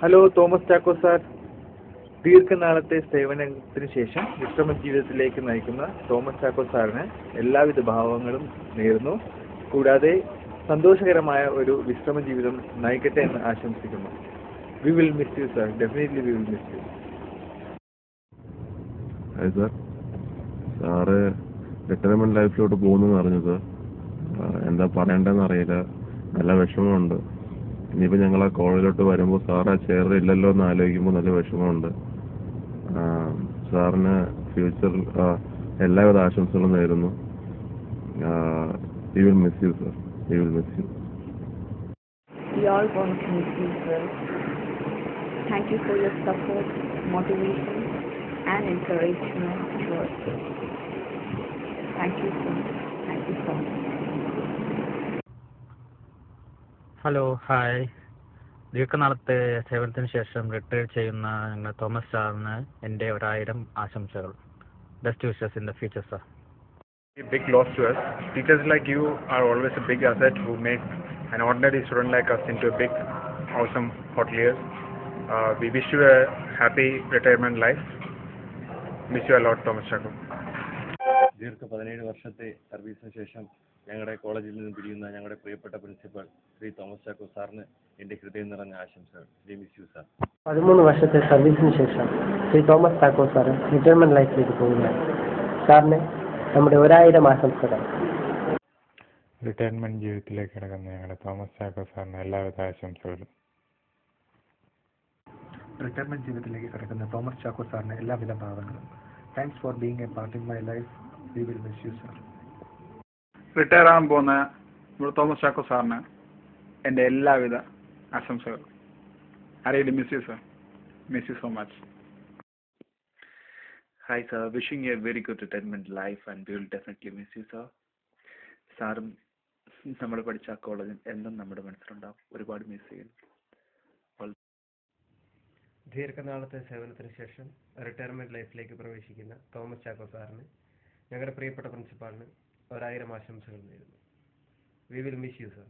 Hello Thomas Chacko sir. ദീർഘനാളത്തെ സേവനത്തിന് ശേഷം വിശ്രമ ജീവിതത്തിലേക്ക് നയിക്കുന്ന തോമസ് ചാക്കോ സാറിന് എല്ലാവിധ ഭാവങ്ങളും നേരുന്നു. കൂടാതെ സന്തോഷകരമായ ഒരു വിശ്രമ ജീവിതം നയിക്കട്ടെ എന്ന് ആശംസിക്കുന്നു. We will miss you sir. Definitely we will miss you. Hi sir. Sir retirement ലൈഫിലോട്ട് പോകുന്നെന്ന് അറിഞ്ഞത് എന്താ പറയേണ്ടതെന്ന് അറിയില്ല. നല്ല വിഷമമുണ്ട്. ഇനിയിപ്പോൾ ഞങ്ങൾ ആ കോളേജിലോട്ട് വരുമ്പോൾ സാർ ആ ചെയറിൽ ഇല്ലല്ലോ എന്ന് ആലോചിക്കുമ്പോൾ നല്ല വിഷമമുണ്ട്. സാറിന് ഫ്യൂച്ചറിൽ എല്ലാവിധ ആശംസകളും നേരുന്നു. V will miss you sir. V will miss U. We all want to miss you, sir. Thank you for your support, motivation, and encouragement to us. Thank you, sir. Thank you so much. Hello, hi. ദീർഘനാളത്തെ സേവനത്തിന് ശേഷം retire ചെയ്യുന്ന ഞങ്ങൾ Thomas സാറിന് എൻ്റെ 1000 ആശംസകൾ. Best wishes in the future, sir. A big loss to us. Teachers like you are always a big asset who make an ordinary student like us into a big, awesome hoteliers. We wish you a happy retirement life. Miss you a lot, Thomas Chacko. ദീർഘ 17 വർഷത്തെ സർവീസിന് ശേഷം ഞങ്ങളുടെ കോളേജിൽ നിന്ന് പിരിയുന്ന ഞങ്ങളുടെ പ്രിയപ്പെട്ട പ്രിൻസിപ്പൽ ശ്രീ തോമസ് ചാക്കോ സാറിന് എൻ്റെ ഹൃദയം നിറഞ്ഞ ആശംസകൾ. We miss you sir. 13 വർഷത്തെ സർവീസിന് ശേഷം Shri Thomas Chacko sir retirement ലൈഫിലേക്ക് പോകുകയാണ്. സാറിന് നമ്മുടെ 1000 ആശംസകൾ. റിട്ടയർമെന്റ് ജീവിതത്തിലേക്ക് കിടക്കുന്ന ഞങ്ങളുടെ തോമസ് ചാക്കോ സാറിന് എല്ലാവിധ ആശംസകളും. റിട്ടയർമെന്റ് ജീവിതത്തിലേക്ക് കിടക്കുന്ന തോമസ് ചാക്കോ സാറിന് എല്ലാവിധ ഭാവങ്ങളും. Thanks for being A part in my life. V will miss you sir. Retire ആകാൻ പോകുന്ന തോമസ് ചാക്കോ സാറിന് എൻ്റെ എല്ലാവിധ ആശംസകൾ. I really miss you sir. Miss you so much. Hi sir, wishing you a very good retirement life and we will definitely miss you sir. സാറും നമ്മൾ പഠിച്ച ആ കോളേജും എന്നും നമ്മുടെ മനസ്സിലുണ്ടാവും. ഒരുപാട് മിസ് ചെയ്യുന്നു. ദീർഘനാളത്തെ സേവനത്തിന് ശേഷം റിട്ടയർമെന്റ് ലൈഫിലേക്ക് പ്രവേശിക്കുന്ന തോമസ് ചാക്കോ സാറിന് ഞങ്ങളുടെ പ്രിയപ്പെട്ട പ്രിൻസിപ്പാളിന് 1000 ആശംസകൾ നേരുന്നു. V will miss you sir.